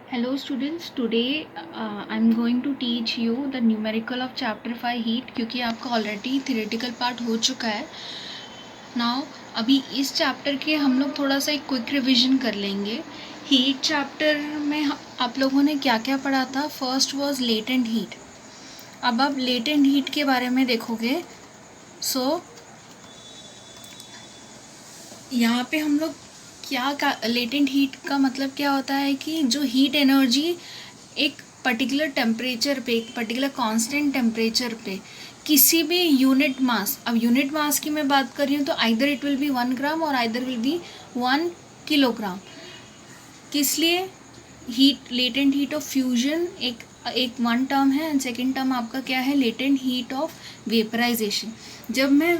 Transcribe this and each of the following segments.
Hello students, today I'm going to teach you the numerical of chapter 5 heat क्योंकि आपका already theoretical part हो चुका है. Now अभी इस चैप्टर के हम लोग थोड़ा सा एक क्विक रिविजन कर लेंगे. हीट चैप्टर में आप लोगों ने क्या क्या पढ़ा था. First was latent heat. अब आप लेटेंट हीट के बारे में देखोगे. सो यहाँ पे हम लोग क्या लेटेंट हीट का मतलब क्या होता है कि जो हीट एनर्जी एक पर्टिकुलर टेम्परेचर पे, एक पर्टिकुलर कांस्टेंट टेम्परेचर पे किसी भी यूनिट मास, अब यूनिट मास की मैं बात कर रही हूँ तो आइदर इट विल बी 1 ग्राम और आइदर विल बी 1 किलोग्राम. किस लिए heat, latent heat of fusion एक वन टर्म है एंड सेकेंड टर्म आपका क्या है, लेटेंट हीट ऑफ वेपराइजेशन. जब मैं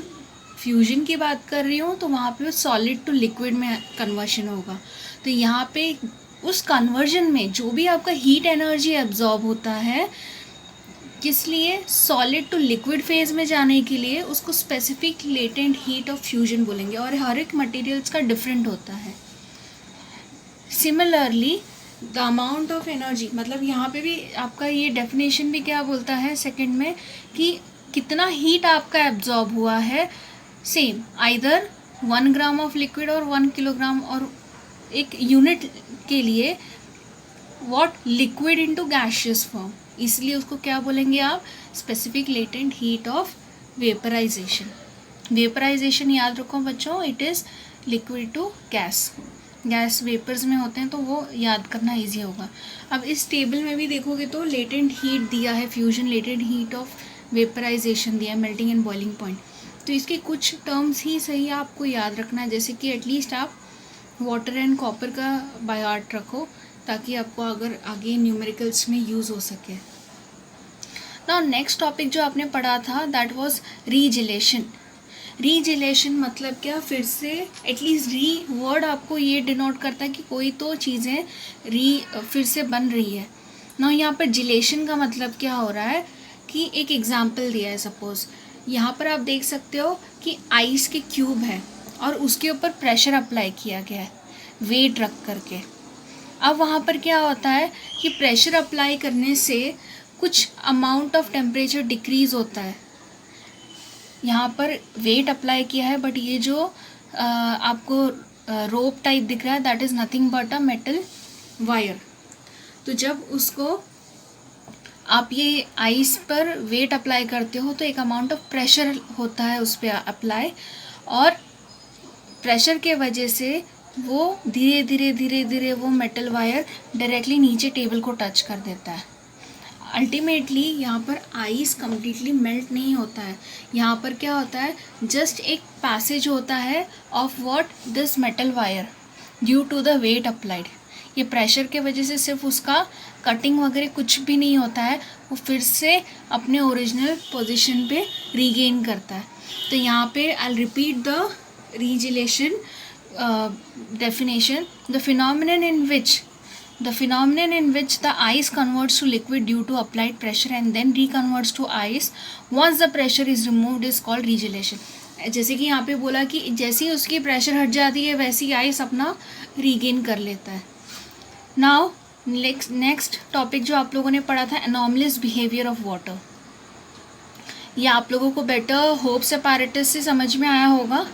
फ्यूजन की बात कर रही हूँ तो वहाँ पे सॉलिड टू लिक्विड में कन्वर्शन होगा. तो यहाँ पे उस कन्वर्जन में जो भी आपका हीट एनर्जी एब्जॉर्ब होता है, किस लिए, सॉलिड टू लिक्विड फेज में जाने के लिए, उसको specific latent heat of fusion बोलेंगे. और हर एक मटेरियल्स का डिफरेंट होता है. Similarly the amount of energy, मतलब यहाँ पे भी आपका ये डेफिनेशन भी क्या बोलता है सेकंड में कि कितना हीट आपका एब्जॉर्ब हुआ है. Same either 1 gram of liquid और 1 किलोग्राम, और एक यूनिट के लिए what, liquid into gaseous form, इसलिए उसको क्या बोलेंगे आप, specific latent heat of vaporization. Vaporization याद रखो बच्चों, it is liquid to gas. Gas vapours में होते हैं तो वो याद करना इजी होगा. अब इस टेबल में भी देखोगे तो लेटेंट हीट दिया है, fusion, latent heat of vaporization दिया है, मेल्टिंग एंड बॉइलिंग पॉइंट. तो इसके कुछ टर्म्स ही सही आपको याद रखना है, जैसे कि एटलीस्ट आप वाटर एंड कॉपर का बाय हार्ट रखो ताकि आपको अगर आगे न्यूमेरिकल्स में यूज़ हो सके. नाउ नेक्स्ट टॉपिक जो आपने पढ़ा था दैट वाज रीजिलेशन. रीजिलेशन मतलब क्या, फिर से एटलीस्ट री वर्ड आपको ये डिनोट करता है कि कोई तो चीज़ें फिर से बन रही है. ना यहाँ पर जिलेशन का मतलब क्या हो रहा है कि एक एग्जाम्पल दिया है. सपोज यहाँ पर आप देख सकते हो कि आइस के क्यूब है और उसके ऊपर प्रेशर अप्लाई किया गया है वेट रख करके. अब वहाँ पर क्या होता है कि प्रेशर अप्लाई करने से कुछ अमाउंट ऑफ टेम्परेचर डिक्रीज़ होता है. यहाँ पर वेट अप्लाई किया है बट ये जो आपको रोप टाइप दिख रहा है that is nothing but a metal wire. तो जब उसको आप ये आइस पर वेट अप्लाई करते हो तो एक अमाउंट ऑफ प्रेशर होता है उस पर अप्लाई, और प्रेशर के वजह से वो धीरे धीरे धीरे धीरे वो मेटल वायर डायरेक्टली नीचे टेबल को टच कर देता है. अल्टीमेटली यहाँ पर आइस कम्प्लीटली मेल्ट नहीं होता है. यहाँ पर क्या होता है, जस्ट एक पैसेज होता है of what, this metal wire due to the weight applied. ये प्रेशर के वजह से सिर्फ उसका कटिंग वगैरह कुछ भी नहीं होता है, वो फिर से अपने ओरिजिनल पोजीशन पे रीगेन करता है. तो यहाँ पे I repeat the regelation definition, the phenomenon in which the ice converts to liquid due to applied pressure and then reconverts to ice once the pressure is removed is called regelation. जैसे कि यहाँ पे बोला कि जैसे ही उसकी pressure हट जाती है वैसे ही आइस अपना रीगेन कर लेता है. नाउ नेक्स्ट टॉपिक जो आप लोगों ने पढ़ा था, एनॉमलस बिहेवियर ऑफ वाटर. ये आप लोगों को बेटर होप्स अपैरेटस से समझ में आया होगा.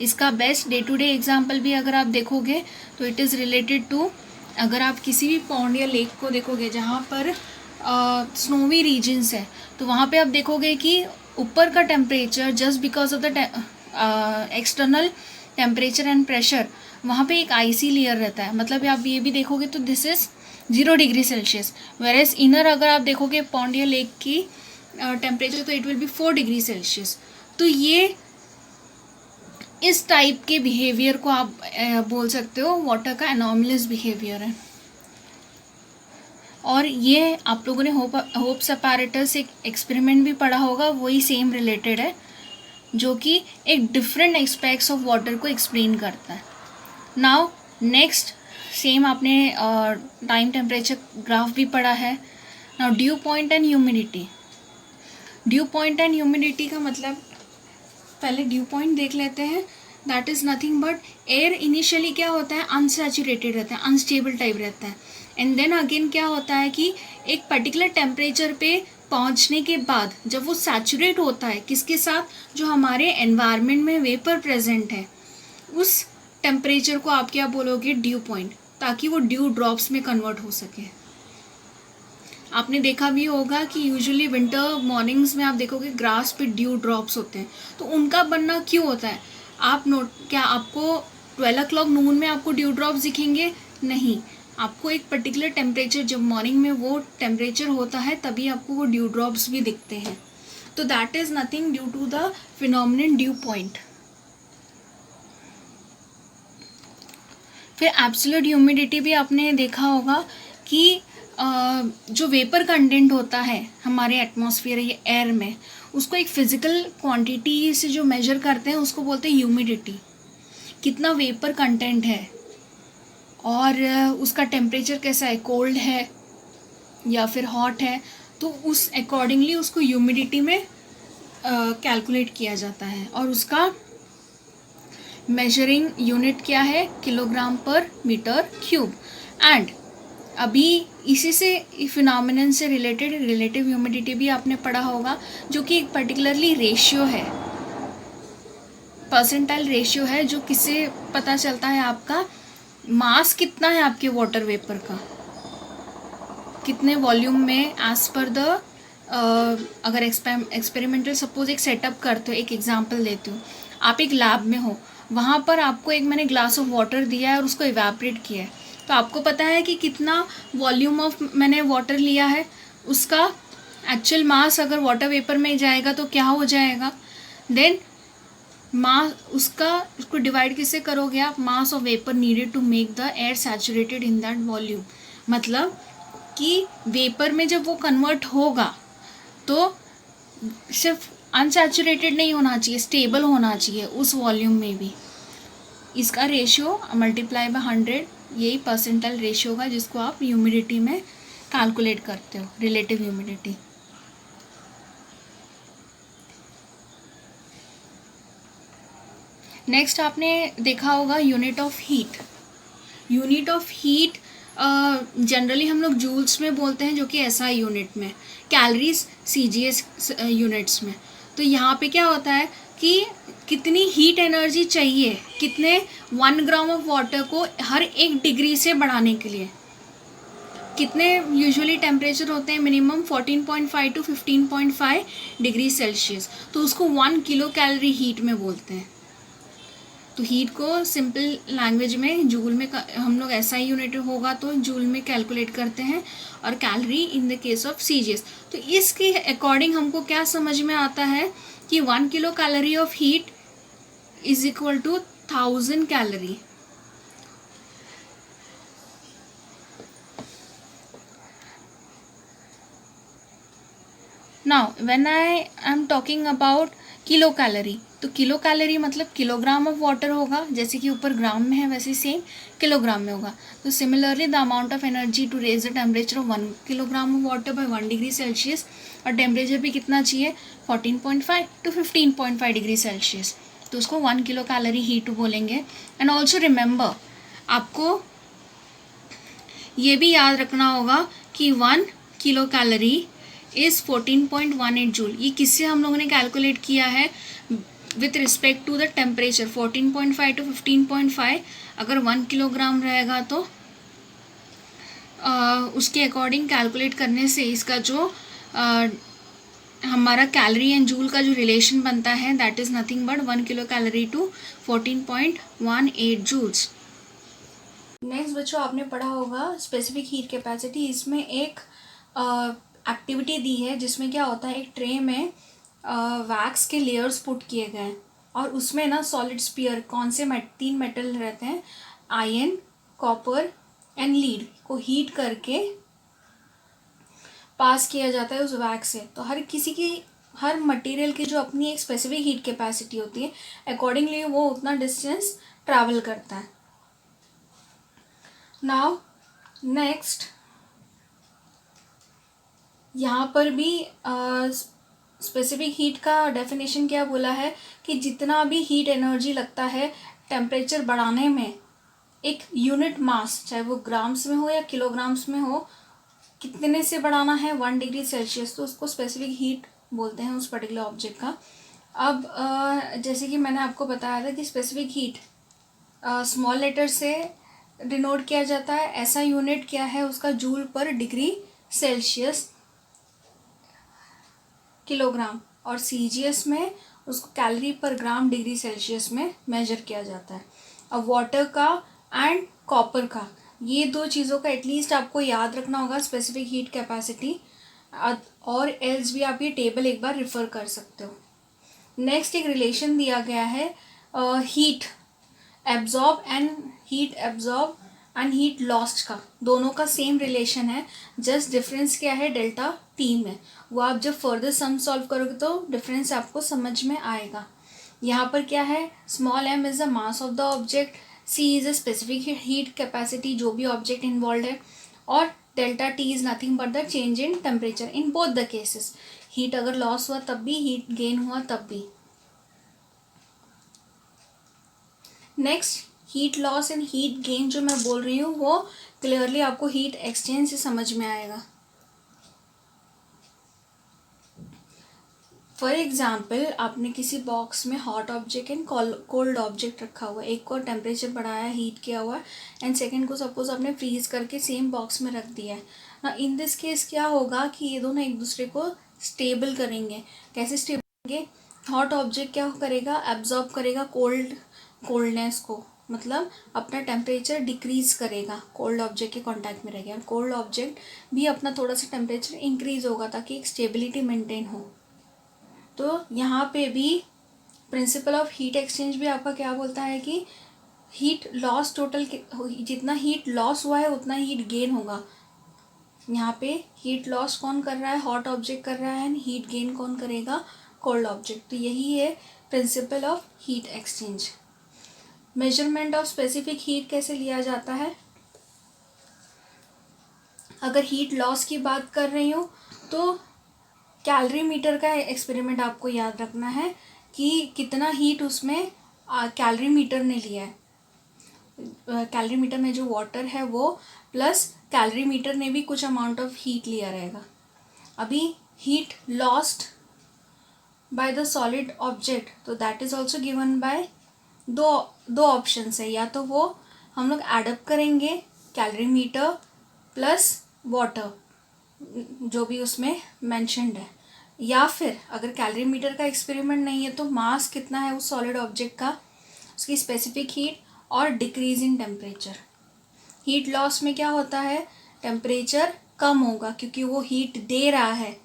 इसका best day to day example भी अगर आप देखोगे तो इट इज़ रिलेटेड टू, अगर आप किसी भी पॉन्ड या लेक को देखोगे जहाँ पर स्नोवी रीजन्स है तो वहाँ पे आप देखोगे कि ऊपर का temperature just because of the external temperature and pressure वहाँ पे एक आइसी लेयर रहता है. मतलब आप ये भी देखोगे तो this is 0 degree Celsius, whereas inner अगर आप देखोगे पॉन्ड या लेक की टेम्परेचर तो it will be 4 degree Celsius. तो ये इस टाइप के बिहेवियर को आप बोल सकते हो वाटर का एनॉमलस बिहेवियर है. और ये आप लोगों ने होप्स अपैरेटस एक एक्सपेरिमेंट भी पढ़ा होगा, वही सेम रिलेटेड है जो कि एक डिफरेंट एस्पेक्ट्स ऑफ वाटर को एक्सप्लेन करता है. नाउ नेक्स्ट सेम आपने टाइम टेम्परेचर ग्राफ भी पढ़ा है. Now due point and humidity. Due point and humidity का मतलब, पहले ड्यू पॉइंट देख लेते हैं. That is nothing but air initially क्या होता है, अनसैचुरेटेड रहता है, अनस्टेबल टाइप रहता है, एंड देन अगेन क्या होता है कि एक पर्टिकुलर टेम्परेचर पे पहुंचने के बाद जब वो सैचुरेट होता है किसके साथ, जो हमारे एनवायरनमेंट में वेपर प्रेजेंट है, उस टेम्परेचर को आप क्या बोलोगे, ड्यू पॉइंट, ताकि वो ड्यू ड्रॉप्स में कन्वर्ट हो सके। आपने देखा भी होगा कि यूजुअली विंटर मॉर्निंग्स में आप देखोगे ग्रास पे ड्यू ड्रॉप्स होते हैं, तो उनका बनना क्यों होता है, आप नोट, क्या आपको 12 o'clock नून में आपको ड्यू ड्रॉप्स दिखेंगे, नहीं, आपको एक पर्टिकुलर टेम्परेचर, जब मॉर्निंग में वो टेम्परेचर होता है तभी आपको वो ड्यू ड्रॉप्स भी दिखते हैं। तो that is nothing due to the phenomenon dew point. फिर एब्सोल्यूट ह्यूमिडिटी भी आपने देखा होगा कि जो वेपर कंटेंट होता है हमारे एटमॉस्फेयर या एयर में, उसको एक फिजिकल क्वांटिटी से जो मेजर करते हैं उसको बोलते हैं ह्यूमिडिटी, कितना वेपर कंटेंट है और उसका टेम्परेचर कैसा है, कोल्ड है या फिर हॉट है, तो उस अकॉर्डिंगली उसको ह्यूमिडिटी में कैलकुलेट किया जाता है, और उसका मेजरिंग यूनिट क्या है, किलोग्राम पर मीटर क्यूब। एंड अभी इसी से फिनोमिनन से रिलेटेड रिलेटिव ह्यूमिडिटी भी आपने पढ़ा होगा, जो कि एक पर्टिकुलरली रेशियो है, परसेंटाइल रेशियो है, जो किससे पता चलता है, आपका मास कितना है आपके वाटर वेपर का, कितने वॉल्यूम में एज पर द अगर एक्सपेरिमेंटल सपोज एक सेटअप करते हो, एक एग्जांपल देती हूँ, आप एक लैब में हो, वहाँ पर आपको एक मैंने ग्लास ऑफ वाटर दिया है और उसको इवेपोरेट किया है, तो आपको पता है कि कितना वॉल्यूम ऑफ मैंने वाटर लिया है, उसका एक्चुअल मास अगर वाटर वेपर में जाएगा तो क्या हो जाएगा, देन मास उसको डिवाइड किससे करोगे आप, mass of vapour needed to make the air saturated in that volume. मतलब कि वेपर में जब वो कन्वर्ट होगा तो सिर्फ अनसैचुरेटेड नहीं होना चाहिए, स्टेबल होना चाहिए उस वॉल्यूम में भी। इसका रेशियो मल्टीप्लाई बाय 100, यही परसेंटाइल रेशियो होगा जिसको आप ह्यूमिडिटी में कैलकुलेट करते हो, रिलेटिव ह्यूमिडिटी। नेक्स्ट आपने देखा होगा unit of heat. Unit of heat generally हम लोग जूल्स में बोलते हैं, जो कि एसआई यूनिट में, कैलोरीज सीजीएस यूनिट्स में। तो यहाँ पे क्या होता है कि कितनी हीट एनर्जी चाहिए, कितने 1 ग्राम ऑफ वाटर को हर 1 डिग्री से बढ़ाने के लिए, कितने यूजुअली टेम्परेचर होते हैं, मिनिमम 14.5 टू 15.5 डिग्री सेल्सियस, तो उसको 1 किलो कैलोरी हीट में बोलते हैं। तो हीट को सिंपल लैंग्वेज में जूल में हम लोग ऐसा ही यूनिट होगा तो जूल में कैलकुलेट करते हैं, और calorie in the case of CGS. तो इसके अकॉर्डिंग हमको क्या समझ में आता है कि 1 kilo calorie of heat is equal to 1000 calorie. Now when I am talking about kilo calorie, तो किलो कैलोरी मतलब किलोग्राम ऑफ वाटर होगा, जैसे कि ऊपर ग्राम में है वैसे सेम किलोग्राम में होगा। तो similarly the amount of energy to raise the temperature of 1 kilogram of water by 1 degree Celsius, और टेम्परेचर भी कितना चाहिए, 14.5 टू 15.5 डिग्री सेल्सियस, तो उसको 1 किलो कैलोरी हीट बोलेंगे। एंड ऑल्सो रिमेंबर, आपको ये भी याद रखना होगा कि 1 किलो कैलोरी इज़ 14.18 जूल। ये किससे हम लोगों ने कैलकुलेट किया है, with respect to the temperature 14.5 to 15.5। अगर 1 किलोग्राम रहेगा तो उसके अकॉर्डिंग कैलकुलेट करने से इसका जो हमारा कैलोरी एंड जूल का जो रिलेशन बनता है, that is nothing but 1 kilo calorie to 14.18 joules. Next बच्चों, आपने पढ़ा होगा स्पेसिफिक हीट कैपेसिटी। इसमें एक एक्टिविटी दी है जिसमें क्या होता है, एक ट्रे में वैक्स के लेयर्स पुट किए गए हैं, और उसमें ना सॉलिड स्पीयर, कौन से 3 मेटल रहते हैं, आयरन, कॉपर एंड लीड, को हीट करके पास किया जाता है उस वैक्स से। तो हर मटेरियल की जो अपनी एक स्पेसिफिक हीट कैपेसिटी होती है, अकॉर्डिंगली वो उतना डिस्टेंस ट्रैवल करता है। नाउ नेक्स्ट, यहाँ पर भी स्पेसिफिक हीट का डेफिनेशन क्या बोला है कि जितना भी हीट एनर्जी लगता है टेम्परेचर बढ़ाने में, एक यूनिट मास, चाहे वो ग्राम्स में हो या किलोग्राम्स में हो, कितने से बढ़ाना है 1 डिग्री सेल्सियस, तो उसको स्पेसिफिक हीट बोलते हैं उस पर्टिकुलर ऑब्जेक्ट का। अब जैसे कि मैंने आपको बताया था कि स्पेसिफिक हीट स्मॉल लेटर से डिनोट किया जाता है, ऐसा यूनिट क्या है उसका, जूल पर डिग्री सेल्सियस किलोग्राम, और सीजीएस में उसको calorie per gram degree Celsius में मेजर किया जाता है। अब वाटर का एंड कॉपर का, ये दो चीज़ों का एटलीस्ट आपको याद रखना होगा स्पेसिफिक हीट कैपेसिटी, और एल्स भी आप ये टेबल एक बार रेफर कर सकते हो। नेक्स्ट एक रिलेशन दिया गया है heat absorb and heat lost का, दोनों का सेम रिलेशन है, जस्ट डिफरेंस क्या है डेल्टा टी में, वो आप जब फर्दर सम सॉल्व करोगे तो डिफरेंस आपको समझ में आएगा। यहाँ पर क्या है, small m is the mass of the object, c is a specific heat capacity जो भी ऑब्जेक्ट इन्वॉल्व है, और delta T is nothing but the change in temperature in both the cases, heat अगर लॉस हुआ तब भी, heat gain हुआ तब भी। Next heat loss and heat gain जो मैं बोल रही हूँ वो क्लियरली आपको हीट एक्सचेंज से समझ में आएगा। फॉर एग्जाम्पल आपने किसी बॉक्स में hot object and cold object रखा हुआ है, एक को टेम्परेचर बढ़ाया हीट किया हुआ है एंड सेकेंड को सपोज आपने फ्रीज करके सेम बॉक्स में रख दिया है ना। इन दिस केस क्या होगा कि ये दोनों एक दूसरे को स्टेबल करेंगे। कैसे स्टेबल करेंगे, हॉट ऑब्जेक्ट क्या करेगा, एब्जॉर्ब करेगा कोल्डनेस को, मतलब अपना टेम्परेचर डिक्रीज करेगा, कोल्ड ऑब्जेक्ट के कांटेक्ट में रहेगा, और कोल्ड ऑब्जेक्ट भी अपना थोड़ा सा टेम्परेचर इंक्रीज होगा ताकि एक स्टेबिलिटी मेंटेन हो। तो यहाँ पे भी प्रिंसिपल ऑफ हीट एक्सचेंज भी आपका क्या बोलता है कि हीट लॉस टोटल, जितना हीट लॉस हुआ है उतना हीट गेन होगा। यहाँ पे हीट लॉस कौन कर रहा है, हॉट ऑब्जेक्ट कर रहा है, एंड हीट गेन कौन करेगा, कोल्ड ऑब्जेक्ट। तो यही है principal of heat exchange. Measurement of specific heat कैसे लिया जाता है, अगर हीट लॉस की बात कर रही हूँ तो कैलोरी मीटर का एक्सपेरिमेंट आपको याद रखना है कि कितना हीट उसमें कैलोरी मीटर ने लिया है। कैलोरी मीटर में जो वाटर है वो प्लस कैलोरी मीटर ने भी कुछ अमाउंट ऑफ हीट लिया रहेगा। अभी heat lost by the solid object, तो that is also given by दो ऑप्शन है, या तो वो हम लोग एडअप करेंगे कैलोरी मीटर प्लस वाटर जो भी उसमें मैंशनड है, या फिर अगर कैलोरी मीटर का एक्सपेरिमेंट नहीं है तो मास कितना है उस सॉलिड ऑब्जेक्ट का, उसकी स्पेसिफिक हीट और decrease in temperature. Heat loss में क्या होता है, टेम्परेचर कम होगा क्योंकि वो हीट दे रहा है।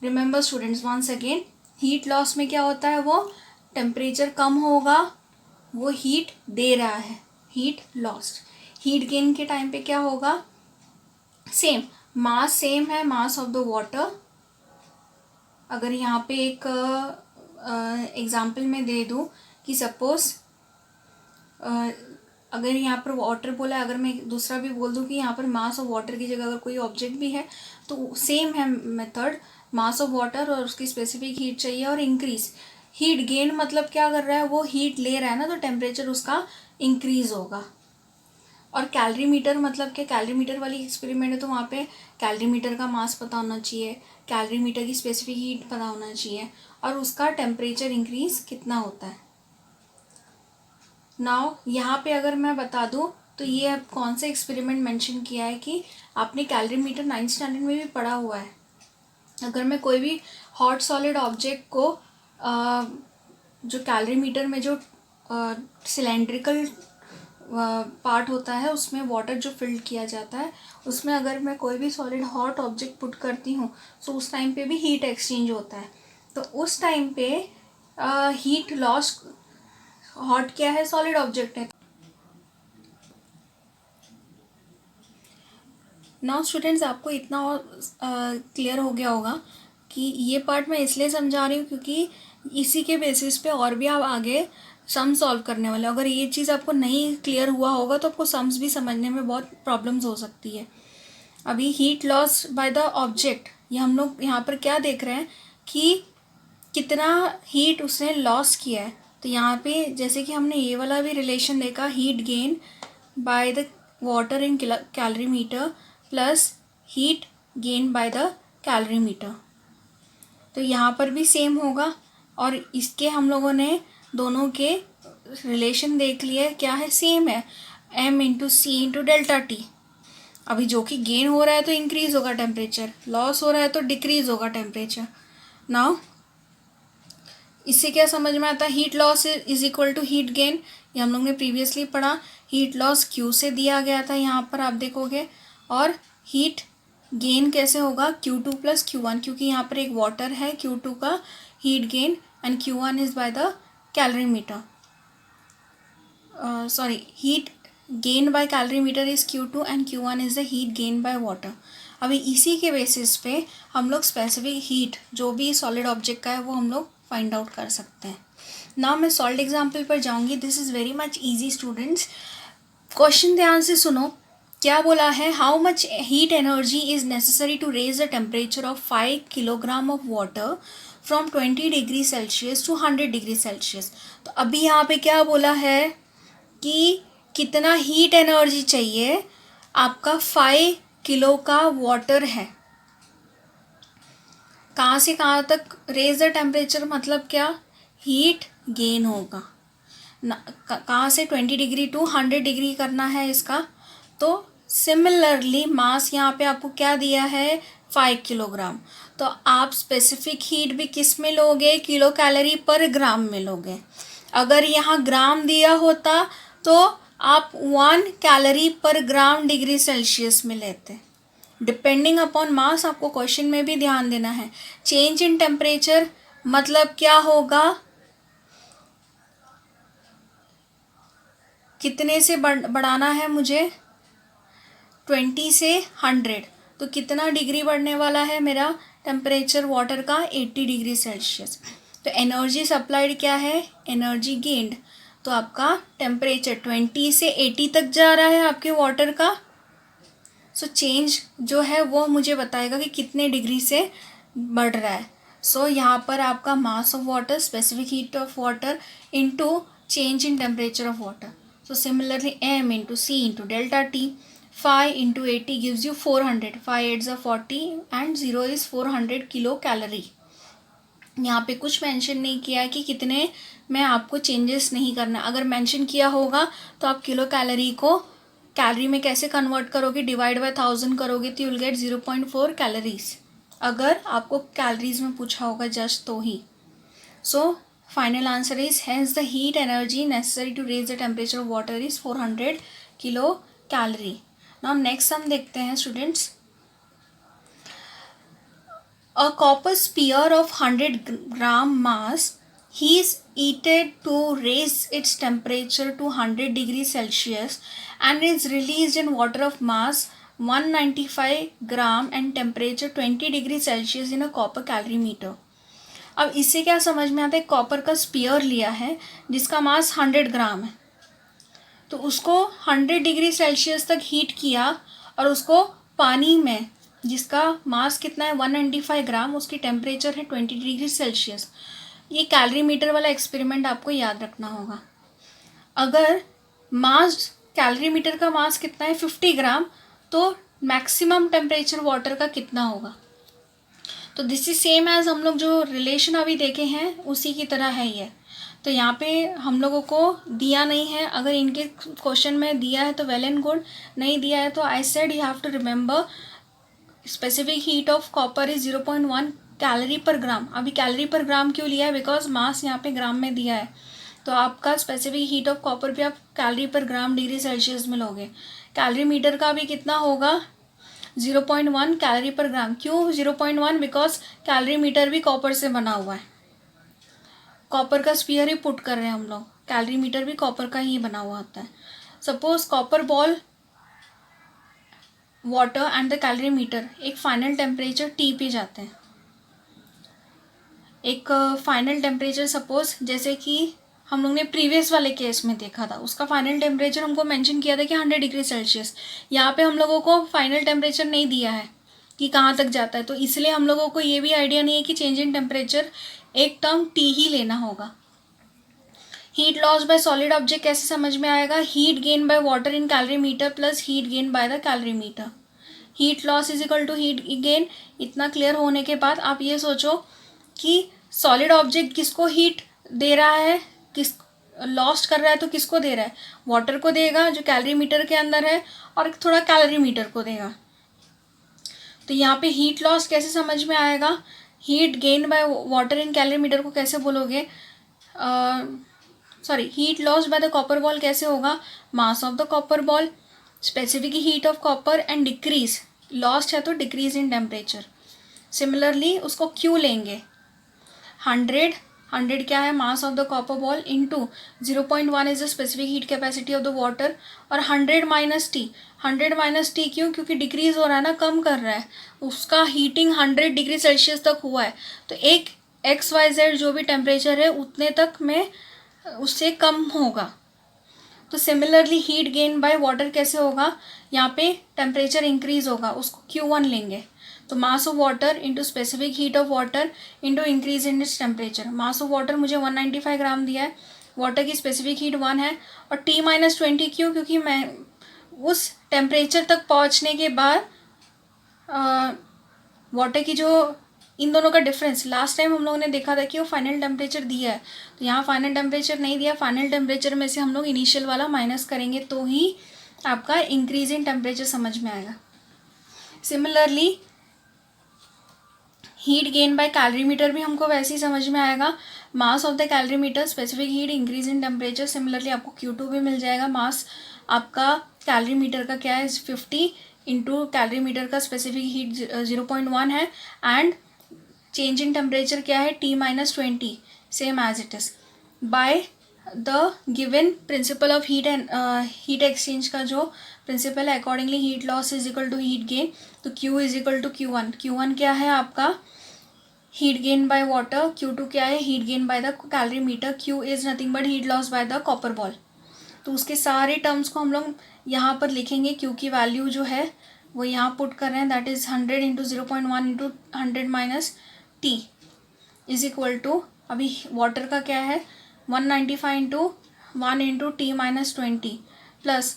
Remember students once again, heat loss में क्या होता है, वो टेम्परेचर कम होगा, वो हीट दे रहा है, हीट लॉस्ट। हीट गेन के टाइम पे क्या होगा, सेम मास सेम है, मास ऑफ द वाटर। अगर यहाँ पे एक एग्जांपल मैं दे दूँ कि सपोज अगर यहाँ पर वाटर बोला है, अगर मैं दूसरा भी बोल दूँ कि यहाँ पर मास ऑफ वाटर की जगह अगर कोई ऑब्जेक्ट भी है तो सेम है मेथड, मास ऑफ वाटर और उसकी स्पेसिफिक हीट चाहिए और इंक्रीज। हीट गेन मतलब क्या कर रहा है, वो हीट ले रहा है ना, तो टेम्परेचर उसका इंक्रीज होगा। और कैलोरी मीटर मतलब क्या, कैलोरी मीटर वाली एक्सपेरिमेंट है तो वहाँ पे कैलोरी मीटर का मास पता होना चाहिए, कैलोरी मीटर की स्पेसिफिक हीट पता होना चाहिए, और उसका टेम्परेचर इंक्रीज कितना होता है। नाउ यहाँ पे अगर मैं बता दूँ तो ये अब कौन सा एक्सपेरिमेंट मेंशन किया है कि आपने कैलोरी मीटर 9th स्टैंडर्ड में भी पढ़ा हुआ है। अगर मैं कोई भी हॉट सॉलिड ऑब्जेक्ट को जो कैलोरी मीटर में जो सिलेंड्रिकल पार्ट होता है उसमें वाटर जो फिल्ड किया जाता है, उसमें अगर मैं कोई भी सॉलिड हॉट ऑब्जेक्ट पुट करती हूँ तो उस टाइम पे भी हीट एक्सचेंज होता है। तो उस टाइम पे हीट लॉस, हॉट क्या है, सॉलिड ऑब्जेक्ट है। नाउ स्टूडेंट्स आपको इतना और क्लियर हो गया होगा कि ये पार्ट मैं इसलिए समझा रही हूँ क्योंकि इसी के बेसिस पे और भी आप आगे सम सॉल्व करने वाले हो। अगर ये चीज़ आपको नहीं क्लियर हुआ होगा तो आपको सम्स भी समझने में बहुत प्रॉब्लम्स हो सकती है। अभी heat loss by the object, ये हम लोग यहाँ पर क्या देख रहे हैं कि कितना हीट उसने लॉस किया है। तो यहाँ पे जैसे कि हमने ये वाला भी रिलेशन देखा, heat gain by the water in calorimeter plus heat gain by the calorimeter. तो यहाँ पर भी सेम होगा, और इसके हम लोगों ने दोनों के रिलेशन देख लिया, क्या है, सेम है, m into C into delta T. अभी जो कि गेन हो रहा है तो इंक्रीज होगा टेम्परेचर, लॉस हो रहा है तो डिक्रीज होगा टेम्परेचर। नाउ इससे क्या समझ में आता है, heat loss is equal to heat gain, ये हम लोग ने प्रीवियसली पढ़ा। हीट लॉस क्यू से दिया गया था यहाँ पर आप देखोगे, और हीट गेन कैसे होगा, Q2 प्लस Q1, क्योंकि यहाँ पर एक वाटर है, Q2 का heat gain and Q1 is by the calorimeter, sorry heat gain by calorimeter is Q2 and Q1 is the heat gain by water. अभी इसी के बेसिस पे हम लोग स्पेसिफिक हीट जो भी सॉलिड ऑब्जेक्ट का है वो हम लोग फाइंड आउट कर सकते हैं। ना मैं सॉल्ट एग्जाम्पल पर जाऊंगी, this is very much easy students. Question ध्यान से सुनो, क्या बोला है, how much heat energy is necessary to raise the temperature of 5 kilogram of water from 20 degree Celsius to 100 degree Celsius. तो अभी यहाँ पे क्या बोला है कि कितना हीट एनर्जी चाहिए, आपका 5 किलो का वाटर है, कहाँ से कहाँ तक रेज द टेम्परेचर, मतलब क्या, हीट गेन होगा कहाँ से, 20 डिग्री टू 100 डिग्री करना है इसका। तो सिमिलरली मास यहाँ पे आपको क्या दिया है, 5 किलोग्राम, तो आप स्पेसिफिक हीट भी किस में लोगे, किलो कैलोरी पर ग्राम में लोगे। अगर यहाँ ग्राम दिया होता तो आप 1 calorie per gram degree Celsius में लेते। डिपेंडिंग अपॉन मास, आपको क्वेश्चन में भी ध्यान देना है। चेंज इन टेम्परेचर मतलब क्या होगा, कितने से बढ़ाना है मुझे, 20 से 100, तो कितना डिग्री बढ़ने वाला है मेरा टेम्परेचर वाटर का, 80 डिग्री सेल्सियस। तो एनर्जी सप्लाइड क्या है, एनर्जी गेन्ड, तो आपका टेम्परेचर 20 से 80 तक जा रहा है आपके वाटर का। सो चेंज जो है वो मुझे बताएगा कि कितने डिग्री से बढ़ रहा है। सो यहाँ पर आपका mass of water, specific heat of water into change in temperature of water. So similarly m into C into delta T, 5 into 80 gives you 400, 5 8 ज़ा 40 एंड 0 इज़ 400 किलो कैलोरी। यहाँ पे कुछ मेंशन नहीं किया है कि कितने में आपको चेंजेस नहीं करना। अगर मेंशन किया होगा तो आप किलो कैलोरी को कैलोरी में कैसे कन्वर्ट करोगे, डिवाइड बाय 1000 करोगे तो यू विल गेट 0.4 कैलोरीज, अगर आपको कैलोरीज में पूछा होगा जस्ट तो ही। So final answer is hence the heat energy necessary to raise the temperature of water is 400 kilo calorie. Now next हम देखते हैं students, a copper sphere of 100 gram mass is heated to raise its temperature to 100 degrees Celsius and is released in water of mass 195 gram and temperature 20 degree Celsius in a copper calorimeter। अब इससे क्या समझ में आता है, copper का spear लिया है जिसका मास 100 ग्राम है, तो उसको 100 डिग्री सेल्सियस तक हीट किया और उसको पानी में जिसका मास कितना है 195 ग्राम, उसकी टेम्परेचर है 20 डिग्री सेल्सियस। ये कैलोरी मीटर वाला एक्सपेरिमेंट आपको याद रखना होगा। अगर मास, कैलोरी मीटर का मास कितना है 50 ग्राम, तो मैक्सिमम टेम्परेचर वाटर का कितना होगा। तो दिस इज सेम एज हम लोग जो रिलेशन अभी देखे हैं उसी की तरह है ये। तो यहाँ पे हम लोगों को दिया नहीं है, अगर इनके क्वेश्चन में दिया है तो वेल एंड गुड, नहीं दिया है तो I said you have to remember specific heat of copper is 0.1 calorie per gram. अभी कैलोरी पर ग्राम क्यों लिया है, बिकॉज मास यहाँ पे ग्राम में दिया है, तो आपका स्पेसिफिक हीट ऑफ कॉपर भी आप calorie per gram degree Celsius में लोगे। कैलोरी मीटर का भी कितना होगा 0.1 कैलोरी पर ग्राम। क्यों 0.1, बिकॉज कैलोरी मीटर भी कॉपर से बना हुआ है, कॉपर का स्फीयर ही पुट कर रहे हैं हम लोग, कैलोरी मीटर भी कॉपर का ही बना हुआ होता है। Suppose copper ball, water and the calorimeter एक फाइनल टेम्परेचर T पे जाते हैं। एक फाइनल टेम्परेचर सपोज जैसे कि हम लोग ने प्रीवियस वाले केस में देखा था, उसका फाइनल टेम्परेचर हमको मेंशन किया था कि 100 डिग्री सेल्सियस। यहाँ पे हम लोगों को फाइनल टेम्परेचर नहीं दिया है, कि कहाँ तक जाता है। तो इसलिए हम लोगों को ये भी आइडिया नहीं है कि चेंज इन टेम्परेचर एक टर्म टी ही लेना होगा। Heat loss by solid object कैसे समझ में आएगा? Heat gain by water in calorimeter plus heat gain by the calorimeter. Heat loss is equal to heat gain. इतना clear होने के बाद आप ये सोचो कि सॉलिड ऑब्जेक्ट किसको हीट दे रहा है, किस लॉस्ट कर रहा है, तो किसको दे रहा है? वाटर को देगा जो कैलोरी मीटर के अंदर है, और थोड़ा कैलोरी मीटर को देगा। तो यहाँ पे हीट लॉस कैसे समझ में आएगा? Heat gain by water in calorimeter को कैसे बोलोगे? Sorry, heat loss by the copper ball कैसे होगा? Mass of the copper ball, specific heat of copper and decrease, lost है तो डिक्रीज इन टेम्परेचर। सिमिलरली उसको क्यू लेंगे, 100 क्या है? Mass of the copper ball into 0.1 is the specific heat capacity of the water, और 100 minus T. 100 minus T क्यों? क्योंकि decrease हो रहा है ना, कम कर रहा है, उसका हीटिंग 100 डिग्री सेल्सियस तक हुआ है, तो एक XYZ जो भी टेम्परेचर है उतने तक में उससे कम होगा। तो similarly heat gain by water कैसे होगा? यहाँ पे टेम्परेचर इंक्रीज होगा, उसको Q1 लेंगे। तो mass of water into specific heat of water into increase in its temperature. Mass of water मुझे 195 ग्राम दिया है, वाटर की स्पेसिफिक हीट 1 है, और T-20 क्यों? क्योंकि मैं उस टेम्परेचर तक पहुँचने के बाद वाटर की जो इन दोनों का डिफरेंस, लास्ट टाइम हम लोगों ने देखा था कि वो फाइनल टेम्परेचर दिया है, तो यहाँ फाइनल टेम्परेचर नहीं दिया, फाइनल टेम्परेचर में से हम लोग इनिशियल वाला माइनस करेंगे तो ही आपका इंक्रीज इन टेम्परेचर समझ में आएगा। Similarly heat gain by calorimeter भी हमको वैसे ही समझ में आएगा। Mass of the calorimeter, specific heat, increase in temperature. Similarly आपको Q2 भी मिल जाएगा। मास आपका कैलोरी मीटर का क्या है? 50 इंटू कैलोरी मीटर का स्पेसिफिक हीट 0.1 है, एंड चेंज इन टेम्परेचर क्या है? T-20, same as it is, by the given principle of heat and heat exchange का जो प्रिंसिपल है, accordingly heat loss is equal to heat gain. तो Q is equal to Q1। Q1 क्या है आपका? Heat gain by water. Q2 क्या है? Heat gain by the calorimeter. Q is nothing but heat loss by the copper ball. तो उसके सारे terms को हम लोग यहाँ पर लिखेंगे। Q की वैल्यू जो है वो यहाँ पुट कर रहे हैं, that is 100 into 0.1 into 100 minus T is equal to, अभी वाटर का क्या है? 195 into 1 into T-20 plus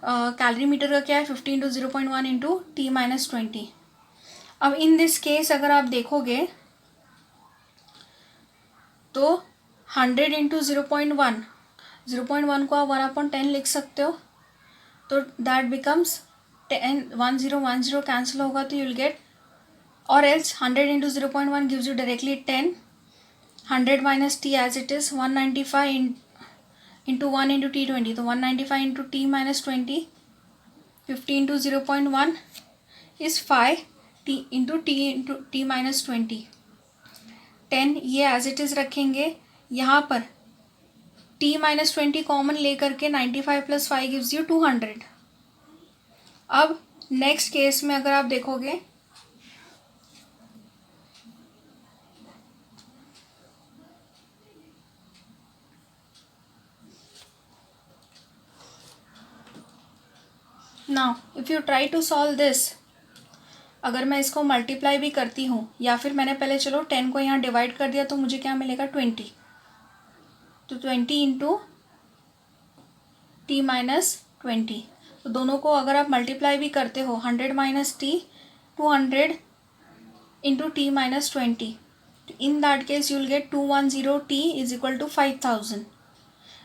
calorimeter का क्या है? 50 इंटू 0.1 इंटू T-20। अब इन दिस केस अगर आप देखोगे तो 100 इंटू 0.1, 0.1 को आप 1/10 लिख सकते हो, तो दैट बिकम्स 10, 10 कैंसिल होगा तो यू विल गेट, और else 100 into 0.1 gives you directly 10, 100 minus T as it is 195 into 1 into T-20, तो 195 into T-20, 50 into 0.1 is 5 T into T-20, 10 ये एज इट इज़ रखेंगे। यहाँ पर T-20 कॉमन लेकर के 95 प्लस 5 गिव्स यू 200। अब next case में अगर आप देखोगे now if you try to solve this, अगर मैं इसको मल्टीप्लाई भी करती हूँ, या फिर मैंने पहले चलो 10 को यहाँ डिवाइड कर दिया, तो मुझे क्या मिलेगा? 20। तो 20 इंटू T-20, तो दोनों को अगर आप मल्टीप्लाई भी करते हो, 100 minus T, 200 into T-20, in that case you will get 210T is equal to 5000,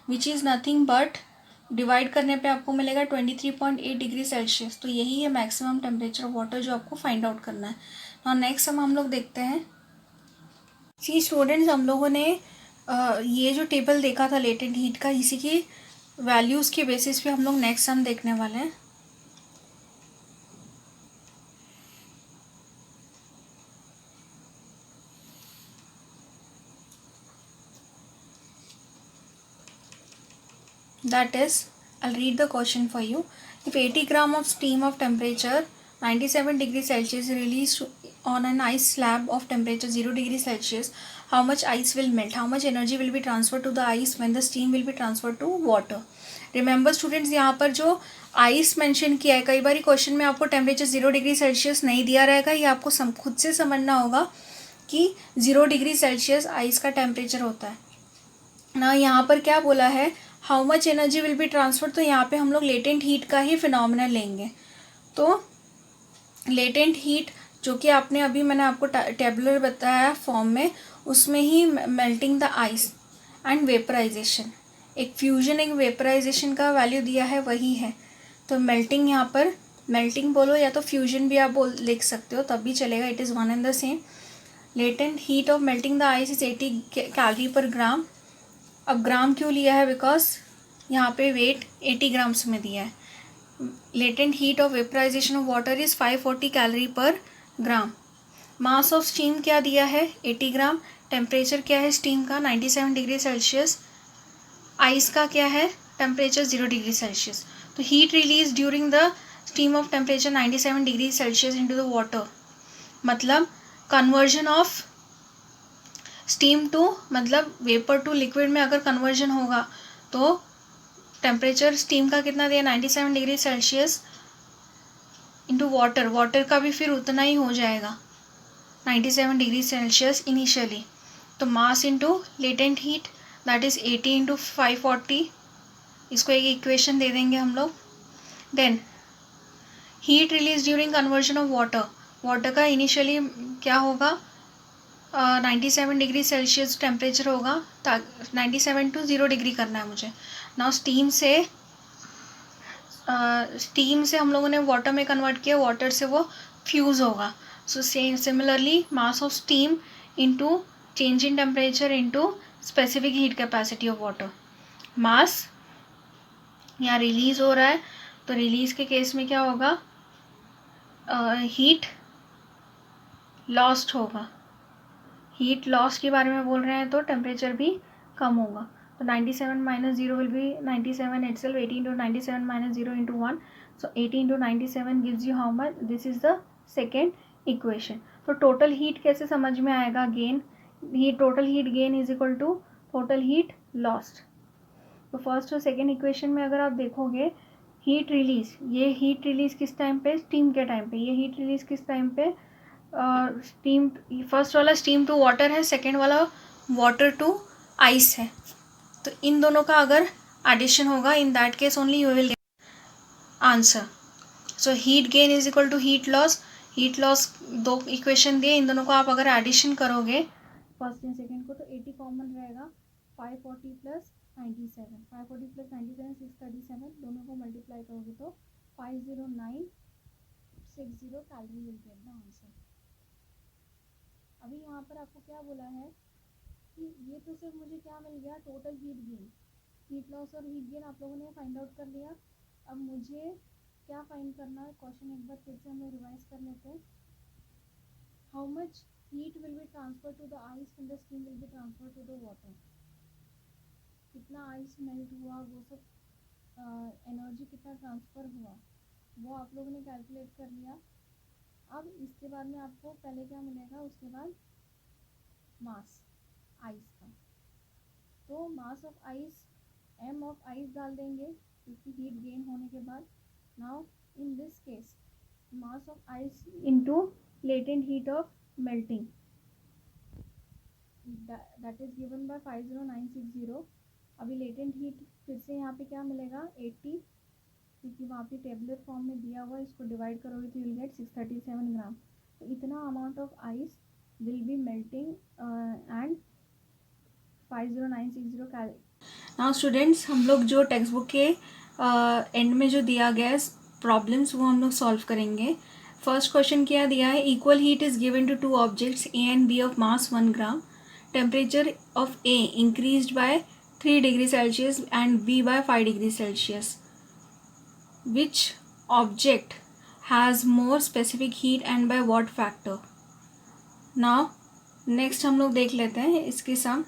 which is nothing but divide करने पे आपको मिलेगा 23.8 डिग्री सेल्सियस। तो यही है मैक्सिमम टेम्परेचर ऑफ वाटर जो आपको फाइंड आउट करना है। और नेक्स्ट हम लोग देखते हैं। सी स्टूडेंट्स, हम लोगों ने ये जो टेबल देखा था लेटेंट हीट का, इसी की वैल्यूज़ के बेसिस पे हम लोग नेक्स्ट सम देखने वाले हैं। That is, I'll read the question for you. If 80 gram of steam of temperature 97 degrees Celsius is released on an ice slab of temperature 0 degrees Celsius, how much ice will melt? How much energy will be transferred to the ice when the steam will be transferred to water? Remember students, यहाँ पर जो ice mention किया है, कई बार question में आपको temperature 0 degree Celsius नहीं दिया रहेगा, ये आपको खुद से समझना होगा कि 0 डिग्री सेल्सियस आइस का टेम्परेचर होता है ना। यहाँ पर क्या बोला है, how much energy will be transfer, तो यहाँ पे हम लोग लेटेंट हीट का ही फिनोमेना लेंगे। तो लेटेंट हीट जो कि आपने अभी मैंने आपको टेबुलर बताया फॉर्म में, उसमें ही melting the ice and vaporization, एक फ्यूजन एक वेपराइजेशन का वैल्यू दिया है वही है। तो मेल्टिंग, यहाँ पर मेल्टिंग बोलो या तो फ्यूजन भी आप लिख सकते हो, तब भी चलेगा, it is one and the same. Latent heat of melting the ice is 80 calorie per ग्राम। अब ग्राम क्यों लिया है, बिकॉज यहाँ पे वेट 80 ग्राम्स में दिया है। Latent heat of vaporisation of water is 540 calorie per gram. Mass of steam क्या दिया है, 80 ग्राम। टेम्परेचर क्या है स्टीम का, 97 डिग्री सेल्सियस। आइस का क्या है, टेम्परेचर 0 डिग्री सेल्सियस। तो heat release during the steam of temperature 97 degree Celsius into the water, मतलब कन्वर्जन ऑफ स्टीम टू, मतलब वेपर टू लिक्विड में अगर कन्वर्जन होगा तो टेम्परेचर स्टीम का कितना दिया, 97 degree Celsius into water, water का भी फिर उतना ही हो जाएगा 97 डिग्री सेल्सियस इनिशियली। तो mass into latent heat that is 80 into 540, इसको एक इक्वेशन दे देंगे हम लोग। Then heat release during conversion of water, water का इनिशियली क्या होगा, 97 डिग्री सेल्सियस टेम्परेचर होगा, 97 टू 0 डिग्री करना है मुझे। नाउ स्टीम से हम लोगों ने वाटर में कन्वर्ट किया, वाटर से वो फ्यूज़ होगा। So similarly mass of steam into change in temperature into specific heat capacity of water. Mass यहाँ रिलीज़ हो रहा है, तो रिलीज़ के केस में क्या होगा, हीट लॉस्ट होगा। हीट लॉस के बारे में बोल रहे हैं तो टेम्परेचर भी कम होगा। तो 97 minus 0 will be 97 itself, 80 into 97 minus 0 into 1, so 80 into 97 gives you how much, this is the second equation। तो टोटल हीट कैसे समझ में आएगा, gain heat, total heat gain is equal to total heat lost. तो first और second equation में अगर आप देखोगे, हीट रिलीज, ये हीट रिलीज किस टाइम पे, स्टीम के टाइम पे, ये हीट रिलीज किस टाइम पे, स्टीम, फर्स्ट वाला स्टीम टू वाटर है, सेकेंड वाला वाटर टू आइस है। तो इन दोनों का अगर एडिशन होगा, in that case only you will get answer. So heat gain is equal to heat loss, heat loss दो इक्वेशन दिए, इन दोनों को आप अगर एडिशन करोगे फर्स्ट एंड सेकेंड को, तो 80 कॉमन रहेगा, 540 प्लस 97, 540 प्लस 97 637, दोनों को मल्टीप्लाई करोगे तो 50960 calorie will get the answer. अभी यहाँ पर आपको क्या बोला है कि ये तो सिर्फ मुझे क्या मिल गया, total heat gain, heat loss और हीट गेन आप लोगों ने फाइंड आउट कर लिया। अब मुझे क्या फाइंड करना है, क्वेश्चन एक बार फिर से हम लोग रिवाइज कर लेते हैं। How much heat will be transfer to the ice when the steam will be transfer to the water, कितना आइस मेल्ट हुआ, वो सब एनर्जी कितना ट्रांसफ़र हुआ, वो आप लोगों ने कैलकुलेट कर लिया। अब इसके बाद में आपको पहले क्या मिलेगा, उसके बाद मास आइस का, तो mass of ice, M of ice डाल देंगे क्योंकि हीट गेन होने के बाद। Now in this case mass of ice into latent heat of melting, that is given by 50960। अभी लेटेंट हीट फिर से यहाँ पे क्या मिलेगा, 80, क्योंकि वहाँ पे टेबलेट फॉर्म में दिया हुआ है, इसको डिवाइड करोगे तो विल गेट 637 ग्राम। तो इतना amount of ice will be melting and 50960 calorie. Now students, हम लोग जो टेक्स्ट बुक के एंड में जो दिया गया है प्रॉब्लम्स, वो हम लोग सॉल्व करेंगे। फर्स्ट क्वेश्चन क्या दिया है, equal heat is given to two objects A and B of mass 1 gram, temperature of A increased by 3 degree Celsius and B by 5 degree Celsius, which object has more specific heat and by what factor। now next हम लोग देख लेते हैं इसकी सम।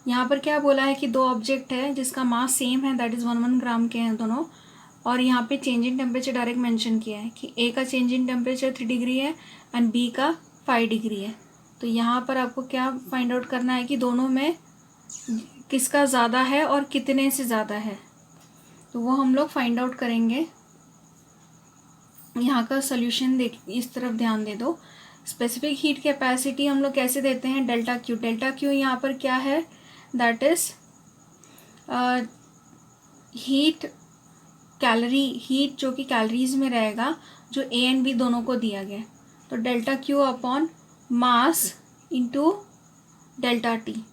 यहाँ पर क्या बोला है कि दो ऑब्जेक्ट है जिसका मास सेम है, दैट इज़ 1 ग्राम के हैं दोनों, और यहाँ पे change in temperature direct mention किया है कि ए का चेंज इन टेम्परेचर 3 डिग्री है एंड बी का 5 डिग्री है। तो यहाँ पर आपको क्या फाइंड आउट करना है कि दोनों में किसका ज़्यादा है और कितने से ज़्यादा है, तो वो हम लोग फाइंड आउट करेंगे। यहाँ का सोल्यूशन देख, इस तरफ ध्यान दे दो। स्पेसिफिक हीट कैपेसिटी हम लोग कैसे देते हैं, डेल्टा क्यू। डेल्टा क्यू यहाँ पर क्या है, that is heat calorie, heat जो कि कैलोरीज में रहेगा, जो ए एंड बी दोनों को दिया गया। तो delta Q upon mass into delta T.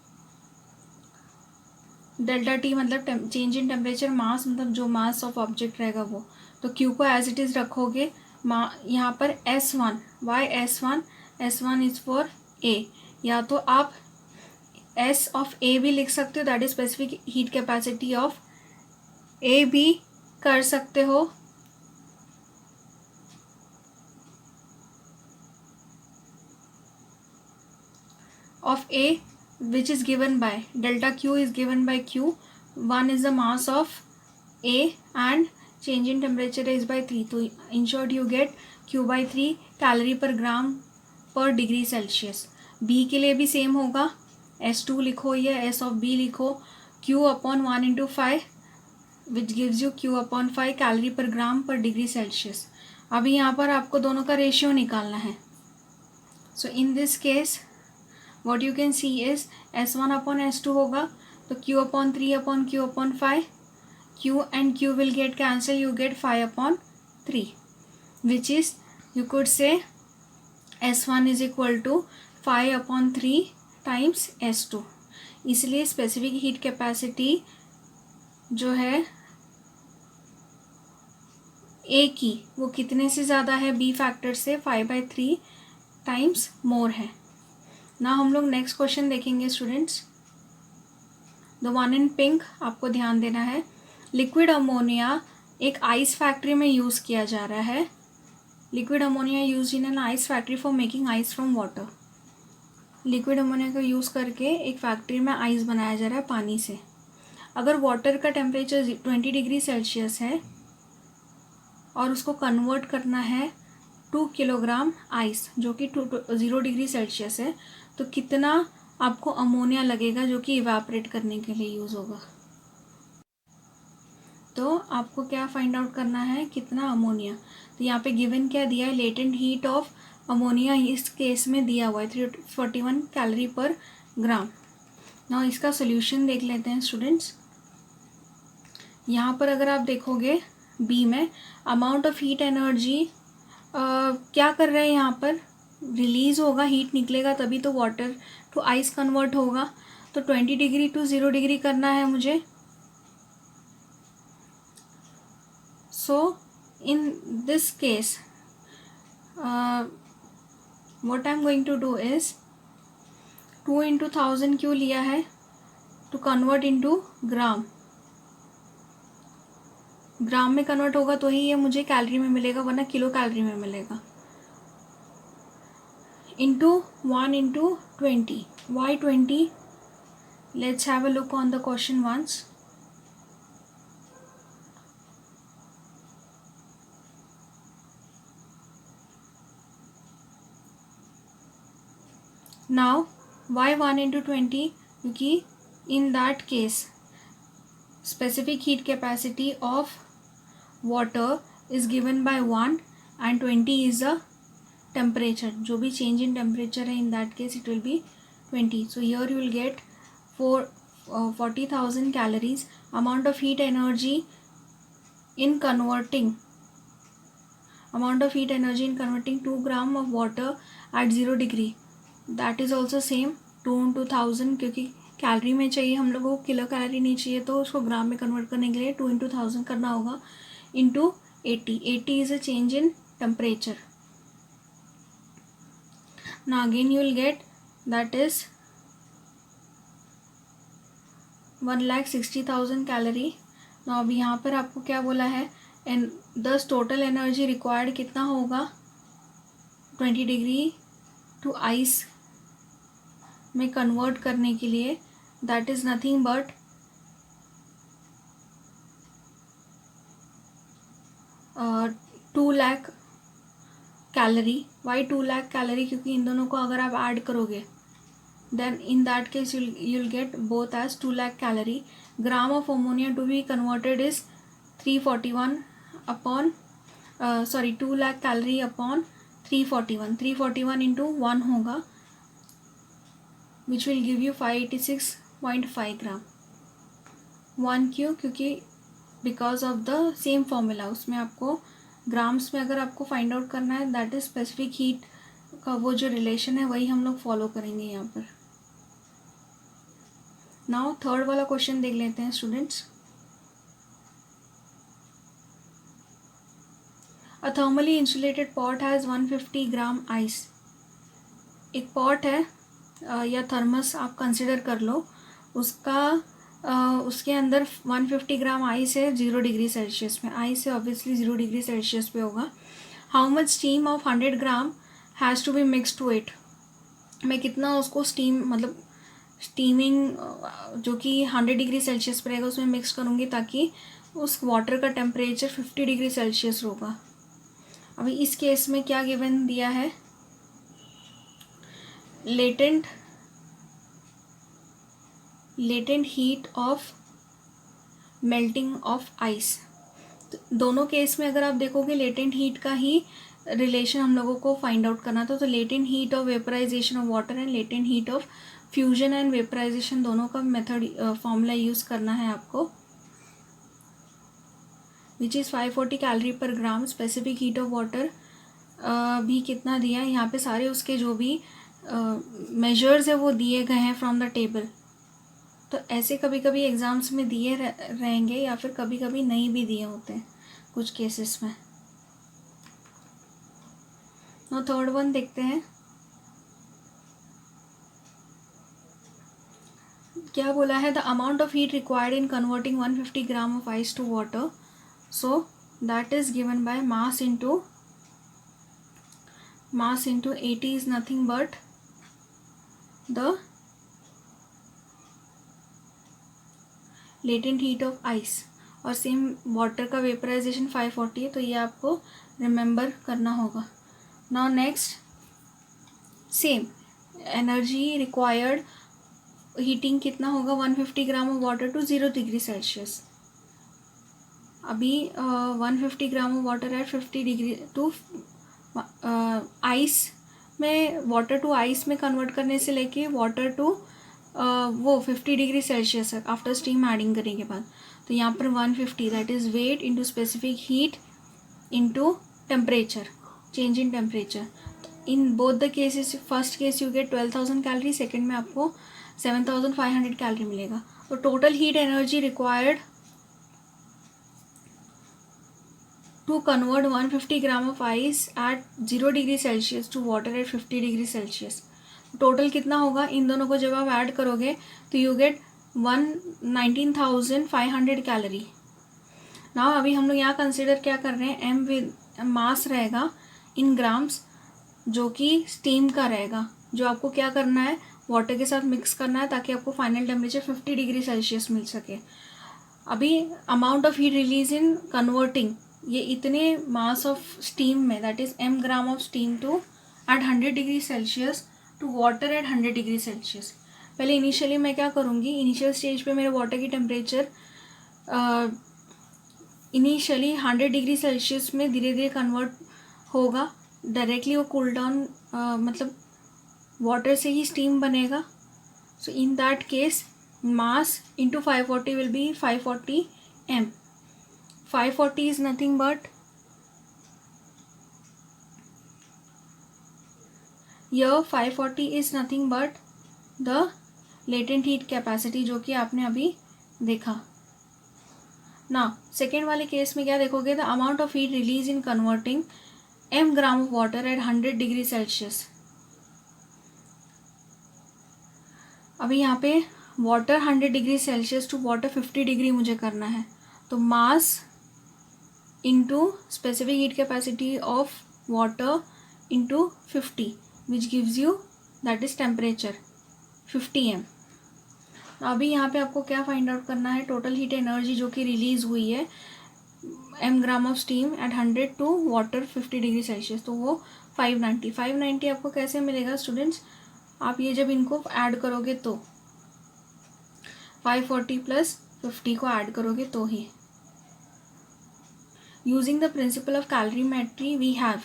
Delta T मतलब चेंज इन टेम्परेचर, मास मतलब जो मास ऑफ ऑब्जेक्ट रहेगा वो। तो क्यू को एज इट इज़ रखोगे, यहाँ पर S1, Y S1, S1 is for a, या तो आप S ऑफ ए भी लिख सकते हो, that is specific heat capacity of A भी कर सकते हो। Of A which is given by delta Q is given by Q. 1 is the mass of A and change in temperature is by 3. तो in short you get Q by 3 calorie per ग्राम पर degree Celsius. B के लिए भी same होगा, S2 लिखो या S of B लिखो, Q upon 1 into 5 which gives you Q upon 5 calorie per ग्राम पर डिग्री सेल्सियस। अभी यहाँ पर आपको दोनों का रेशियो निकालना है। So in this case what you can see is S1 upon S2 होगा, तो Q upon 3 upon Q upon 5, Q and Q will get cancel, you get 5 upon 3, which is you could say S1 is equal to 5 upon 3 times S2। इसलिए specific heat capacity जो है A की वो कितने से ज़्यादा है, B फैक्टर से 5/3 टाइम्स मोर है ना। हम लोग नेक्स्ट क्वेश्चन देखेंगे students, the one in pink. आपको ध्यान देना है, लिक्विड अमोनिया एक आइस फैक्ट्री में यूज़ किया जा रहा है। Liquid ammonia use in an ice factory for making ice from water. Liquid ammonia को यूज़ करके एक फैक्ट्री में आइस बनाया जा रहा है पानी से। अगर वाटर का टेम्परेचर 20 डिग्री सेल्सियस है और उसको कन्वर्ट करना है 2 किलोग्राम आइस जो कि 0 डिग्री सेल्सियस है, तो कितना आपको अमोनिया लगेगा जो कि इवापोरेट करने के लिए यूज़ होगा। तो आपको क्या फाइंड आउट करना है, कितना अमोनिया। तो यहाँ पे गिवन क्या दिया है, लेटेंट हीट ऑफ अमोनिया इस केस में दिया हुआ है 341 कैलोरी पर ग्राम। ना इसका सोल्यूशन देख लेते हैं स्टूडेंट्स। यहाँ पर अगर आप देखोगे बी में अमाउंट ऑफ हीट एनर्जी क्या कर रहे हैं, यहाँ पर रिलीज़ होगा, हीट निकलेगा तभी तो वाटर टू आइस कन्वर्ट होगा। तो 20 डिग्री टू 0 डिग्री करना है मुझे। So in this case what I am going to do is 2 into 1000 क्यों लिया है, to convert into gram. Gram में कन्वर्ट होगा तो ही ये मुझे कैलोरी में मिलेगा, वरना किलो कैलोरी में मिलेगा। Into 1 into 20, why 20। Let's have a look on the question once. Now why 1 into 20, क्योंकि in that case specific heat capacity of water is given by 1 and 20 is the temperature, जो भी change in temperature है in that case it will be 20. So here you will get 40,000 calories. Amount of heat energy in converting 2 gram of water at 0 degree, that is also same 2 into 1000, क्योंकि calorie में चाहिए हम लोगों को, kilo calorie नहीं चाहिए, तो उसको ग्राम में कन्वर्ट करने के लिए 2 into 1000 करना होगा। into 80. 80 is a change in temperature. Now again you will get that is 1,60,000 calorie. now अभी यहाँ पर आपको क्या बोला है, एंड दस टोटल एनर्जी रिक्वायर्ड कितना होगा 20 डिग्री टू आइस में कन्वर्ट करने के लिए, that is nothing but 2 lakh calorie. Why 2 lakh calorie, क्योंकि इन दोनों को अगर आप ऐड करोगे then in that case you'll get both as 2 lakh calorie. Gram of ammonia to be converted is 341 upon 2 lakh calorie upon 341 into 1 होगा, which will give you 586.5 ग्राम. 1 क्यों? क्योंकि because of the same formula, उसमें आपको grams में अगर आपको find out करना है, दैट इज स्पेसिफिक हीट का वो जो रिलेशन है वही हम लोग फॉलो करेंगे यहाँ पर. नाउ थर्ड वाला क्वेश्चन देख लेते हैं students. A thermally insulated pot has 150 gram ice. एक पॉट है या थर्मस आप कंसिडर कर लो, उसके अंदर 150 ग्राम आइस है 0 डिग्री सेल्सियस में. आइस है ऑब्वियसली 0 डिग्री सेल्सियस पे होगा. How much steam of 100 gram has to be mix to it. मैं कितना उसको स्टीमिंग जो कि 100 डिग्री सेल्सियस पर रहेगा उसमें मिक्स करूँगी ताकि उस वाटर का टेम्परेचर 50 डिग्री सेल्सियस होगा. अभी इस केस में क्या गिवन दिया है, latent heat of melting of ice. दोनों केस में अगर आप देखोगे लेटेंट हीट का ही रिलेशन हम लोगों को फाइंड आउट करना था. तो latent heat of vaporisation of water and latent heat of fusion and vaporisation, दोनों का मेथड फॉर्मूला यूज़ करना है आपको, which is 540 calorie per gram. Specific heat of water भी कितना दिया है यहाँ पे, सारे उसके जो भी मेजर्स है वो दिए गए हैं फ्रॉम द टेबल. तो ऐसे कभी कभी एग्ज़ाम्स में दिए रहेंगे या फिर कभी कभी नहीं भी दिए होते हैं कुछ केसेस में. नो थर्ड वन देखते हैं. क्या बोला है, the amount of heat required in converting 150 gram of ice to water. So that is given by mass into 80 is nothing but the latent heat of ice. और same water का vaporisation 540 है, तो ये आपको रिमेंबर करना होगा. Now next, same energy required heating कितना होगा, 150 gram of water to 0 degree Celsius. अभी 150 ग्राम ऑफ वाटर है 50 डिग्री टू आइस में, वाटर टू आइस में कन्वर्ट करने से लेके वाटर टू वो 50 डिग्री सेल्सियस है आफ्टर स्टीम एडिंग करने के बाद. तो यहाँ पर 150 that is weight into specific heat into temperature, change in temperature. In both the cases, first case you get 12,000 calorie, second में आपको 7,500 कैलोरी मिलेगा. तो total heat energy required to convert 150 gram of ice at 0 degree Celsius to water at 50 degree Celsius. Total कितना होगा, इन दोनों को जब आप ऐड करोगे तो यू गेट 19,500 कैलोरी. नाउ अभी हम लोग यहाँ कंसिडर क्या कर रहे हैं, एम विद मास रहेगा इन ग्राम्स जो कि स्टीम का रहेगा, जो आपको क्या करना है वाटर के साथ मिक्स करना है ताकि आपको फाइनल टेम्परेचर 50 डिग्री सेल्सियस मिल सके. अभी amount of heat release in converting, ये इतने मास ऑफ स्टीम में, that is m gram of steam to at 100 degree Celsius to water at 100 degree Celsius. पहले इनिशियली मैं क्या करूँगी, इनिशियल स्टेज पे मेरे वाटर की टेम्परेचर इनिशियली 100 डिग्री सेल्सियस में धीरे धीरे कन्वर्ट होगा. डायरेक्टली वो कूल डाउन मतलब वाटर से ही स्टीम बनेगा. So in that case mass into 540 will be 540 m. 540 is nothing but here 540 is nothing but the latent heat capacity जो कि आपने अभी देखा. ना सेकेंड वाले केस में क्या देखोगे, the amount of heat release in converting m gram of water at 100 degree Celsius. अभी यहाँ पे water 100 degree Celsius to water 50 degree मुझे करना है. तो मास into specific heat capacity of water into 50 which gives you that is temperature 50 m. अभी यहाँ पे आपको क्या फाइंड आउट करना है, टोटल हीट एनर्जी जो कि रिलीज हुई है m gram of steam at 100 to water 50 degree Celsius, तो वो 590 आपको कैसे मिलेगा स्टूडेंट्स. आप ये जब इनको ऐड करोगे तो 540 प्लस 50 को ऐड करोगे तो ही। Using the principle of calorimetry we have,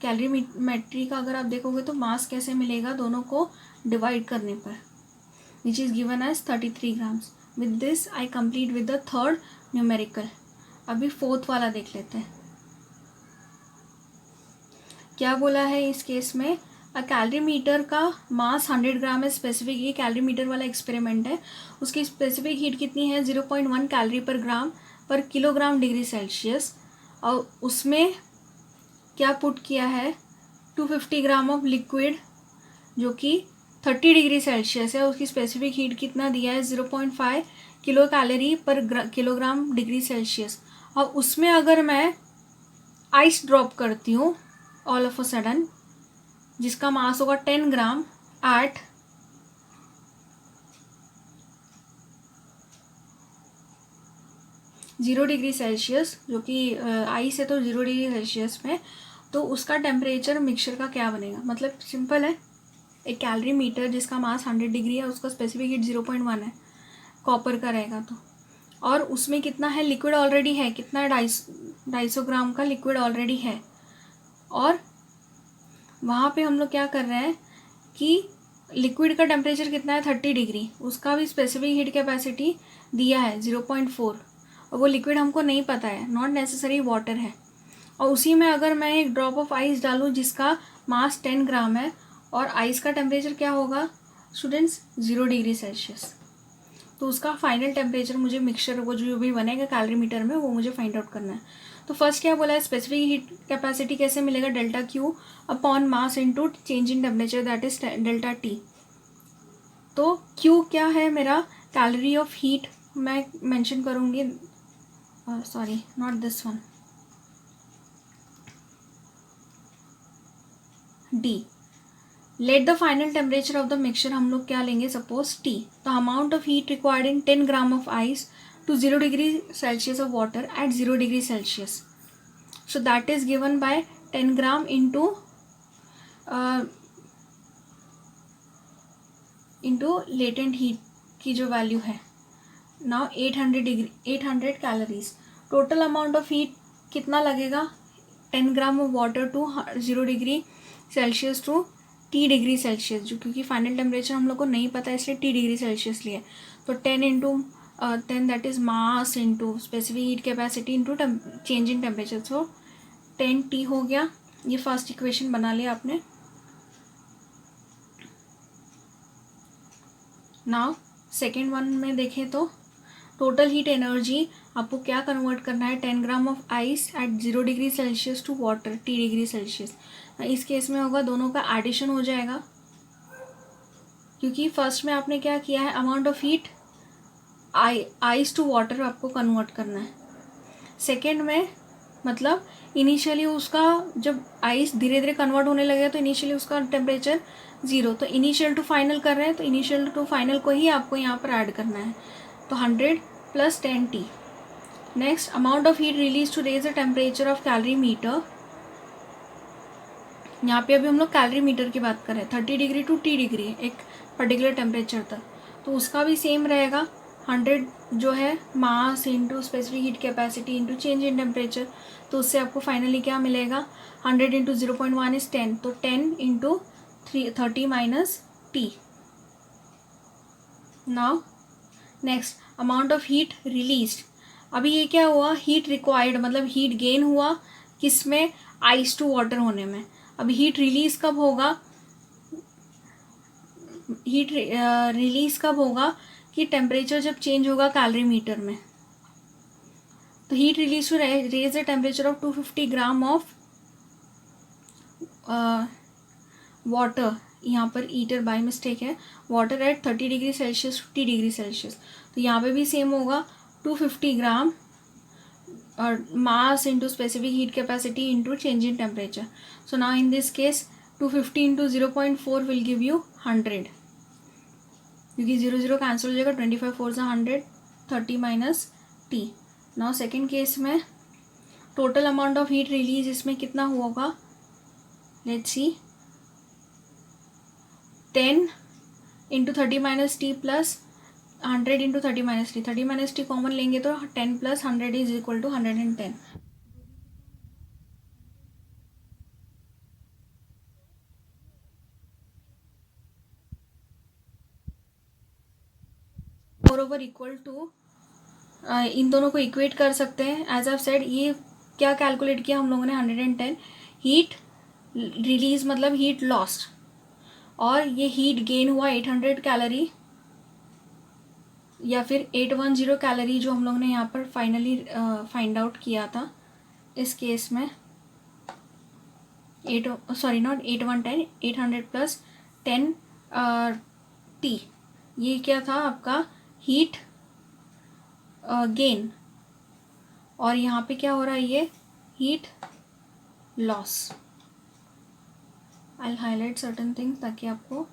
calorimetry का अगर आप देखोगे तो मास कैसे मिलेगा दोनों को डिवाइड करने पर, which is given as 33 grams. With this I complete with the third numerical. अभी फोर्थ वाला देख लेते हैं क्या बोला है इस केस में। अ कैलोरीमीटर का मास 100 ग्राम है स्पेसिफिक, ये कैलोरीमीटर वाला एक्सपेरिमेंट है। उसकी स्पेसिफिक हीट कितनी है 0.1 कैलोरी पर ग्राम पर किलोग्राम डिग्री सेल्सियस। और उसमें क्या पुट किया है 250 ग्राम ऑफ लिक्विड जो कि 30 डिग्री सेल्सियस है। उसकी स्पेसिफिक हीट कितना दिया है 0.5 किलो कैलोरी पर किलोग्राम डिग्री सेल्सियस। और उसमें अगर मैं आइस ड्रॉप करती हूँ ऑल ऑफ अ सडन, जिसका मास होगा 10 ग्राम एट 0 डिग्री सेल्सियस, जो कि आइस है तो 0 डिग्री सेल्सियस में, तो उसका टेम्परेचर मिक्सचर का क्या बनेगा। मतलब सिंपल है, एक कैलोरी मीटर जिसका मास 100 डिग्री है उसका स्पेसिफिक हीट 0.1 है, कॉपर का रहेगा तो, और उसमें कितना है लिक्विड ऑलरेडी है, कितना 250 ग्राम का लिक्विड ऑलरेडी है। और वहाँ पे हम लोग क्या कर रहे हैं कि लिक्विड का टेम्परेचर कितना है 30 डिग्री, उसका भी स्पेसिफिक हीट कैपेसिटी दिया है 0.4, और वो लिक्विड हमको नहीं पता है, नॉट नेसेसरी वाटर है। और उसी में अगर मैं एक ड्रॉप ऑफ आइस डालूँ जिसका मास 10 ग्राम है और आइस का टेम्परेचर क्या होगा स्टूडेंट्स 0 डिग्री सेल्सियस, तो उसका फाइनल टेम्परेचर मुझे मिक्सचर वो जो भी बनेगा कैलोरीमीटर में वो मुझे फाइंड आउट करना है। तो फर्स्ट क्या बोला है स्पेसिफिक हीट कैपेसिटी कैसे मिलेगा delta Q upon mass into change in temperature that is delta T. तो क्यू क्या है मेरा कैलोरी ऑफ हीट मैं मेंशन करूँगी, sorry not this one, D. Let the final temperature of the mixture हम लोग क्या लेंगे suppose T. The amount of heat required in 10 gram of ice to 0 degree Celsius of water at 0 degree Celsius. So that is given by 10 gram into latent heat की जो value है now 800 calories. Total amount of heat कितना लगेगा 10 gram of water to 0 degree Celsius to T degree Celsius, जो क्योंकि final temperature हम लोग को नहीं पता इसलिए टी डिग्री सेल्सियस लिए। तो 10 into 10 that is mass into specific heat capacity into change in temperature, so 10 T हो गया। ये फर्स्ट इक्वेशन बना लिया आपने। नाउ सेकेंड वन में देखें तो टोटल हीट एनर्जी आपको क्या कन्वर्ट करना है 10 gram of ice at 0 degree Celsius to water T degree Celsius. इस केस में होगा दोनों का एडिशन हो जाएगा, क्योंकि फर्स्ट में आपने क्या किया है amount of heat ice to water आपको कन्वर्ट करना है। सेकेंड में मतलब इनिशियली उसका जब आइस धीरे धीरे कन्वर्ट होने लगेगा तो इनिशियली उसका टेम्परेचर 0, तो इनिशियल टू फाइनल कर रहे हैं तो इनिशियल टू फाइनल को ही आपको यहाँ पर ऐड करना है, तो 100 plus 10 T. Next amount of heat release to raise the temperature of calorimeter. यहाँ पे अभी हम लोग कैलोरी मीटर की बात कर रहे हैं 30 डिग्री टू टी डिग्री एक पर्टिकुलर टेम्परेचर तक, तो उसका भी सेम रहेगा 100 जो है मास into specific heat capacity into change in temperature, तो उससे आपको फाइनली क्या मिलेगा 100 इंटू 0.1 इज 10, तो 10 into 30 minus T. Now next amount of heat released. अभी ये क्या हुआ हीट रिक्वायर्ड मतलब हीट गेन हुआ किसमें आइस टू वाटर होने में। अभी हीट रिलीज कब होगा, हीट रिलीज कब होगा कि टेम्परेचर जब चेंज होगा कैलोरी मीटर में। तो heat release to raise the temperature of 250 gram of water, यहाँ पर ईटर बाय मिस्टेक है, water at 30 degree Celsius 50 degree Celsius, तो यहाँ पे भी सेम होगा 250 ग्राम और mass into specific heat capacity into change in temperature. So now in this case 250 into 0.4 will give you 100, क्योंकि 0 कैंसिल हो जाएगा, 25 4 100, 30 minus T. Now second case में total amount of heat release इसमें कितना होगा let's see 10 into 30 - t plus 100 into 30 - t, 30 - t common लेंगे तो 10 + 100 is equal to 110। Moreover equal to, इन दोनों को इक्वेट कर सकते हैं। एज ऑफ सेड, ये क्या कैलकुलेट किया हम लोगों ने, 110 हीट रिलीज मतलब हीट लॉस्ट, और ये हीट गेन हुआ 800 कैलोरी या फिर 810 कैलोरी, जो हम लोग ने यहाँ पर फाइनली फाइंड आउट किया था इस केस में। 810 800 प्लस 10 t, ये क्या था आपका हीट गेन, और यहाँ पे क्या हो रहा है, ये heat loss. I highlight certain things ताकि आपको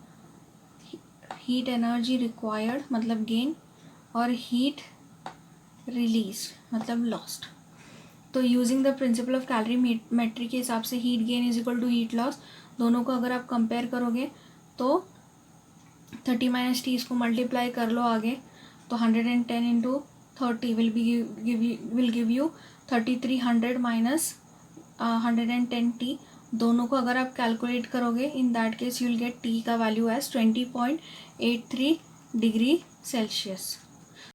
हीट एनर्जी रिक्वायर्ड मतलब गेन, और हीट रिलीज मतलब लॉस्ट। तो using the principle of calorimetry के हिसाब से heat gain is equal to heat loss, दोनों को अगर आप कंपेयर करोगे तो 30 - t इसको मल्टीप्लाई कर लो आगे, तो 110 into 30 will give you 3300 minus 110t। दोनों को अगर आप कैलकुलेट करोगे, इन that case you will gate t का वैल्यू एज 20.83 डिग्री सेल्सियस।